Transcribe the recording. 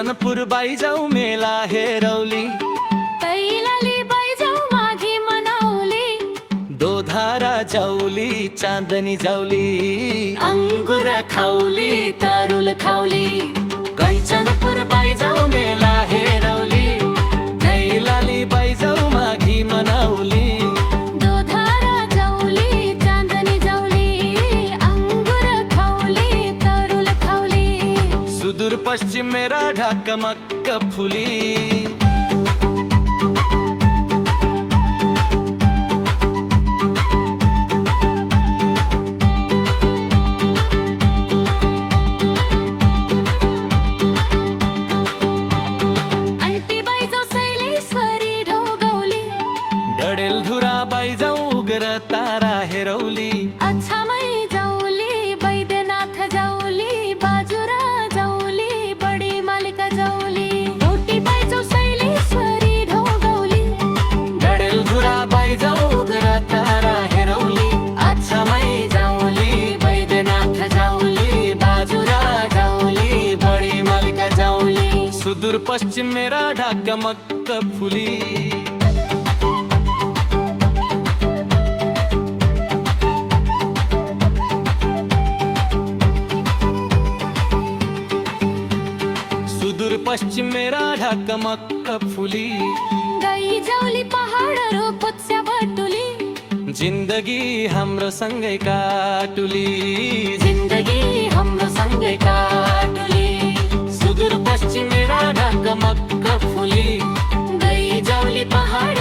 कैचनपुर बाई जाऊ मेला हेरवली, कैलाली बाई जाऊ माघी मनावली, दोधारा जाऊली चांदणी जाऊली, अंगुर खावली तरुल खावली. कैचनपुर बाई जाऊ मेला हेरवली, कैलाली बाई जाऊ माघी मनावली, दोधारा जाऊली चांदणी जाऊली, अंगुर खावली तरुल खावली. सुदूर पश्चिम मेरा ढाकमक्क फुली. अंटीबाई जाऊ शैलेश्वरी ढोगवली, डडेल धुरा बाई जाऊ उग्र तारा हेरवली, अच्छामाई जाऊली बैद्यनाथ जाऊली, बाजुरा जाऊली बडी मालिका जाऊली. मोठीबाई जाऊ शैलेश्वरी ढोगवली, डडेल धुरा बाई जाऊ उग्र तारा हेरवली, अच्छामाई जाऊली बैद्यनाथ जाऊली, बाजुरा जाऊली बडी मालिका जाऊली. सुदूर पश्चिम मेरा ढाकमक्क फुली. सुदूर पश्चिम मेरा ढाकमक्क फुली. गई जाऊली पहाड रोपच्या बटुली, जिंदगी हाम्रो सँगै काटुली, जिंदगी हाम्रो सँगै काटुली. सुदूर पश्चिम मेरा ढाकमक्क फुली. गई जाऊली पहाड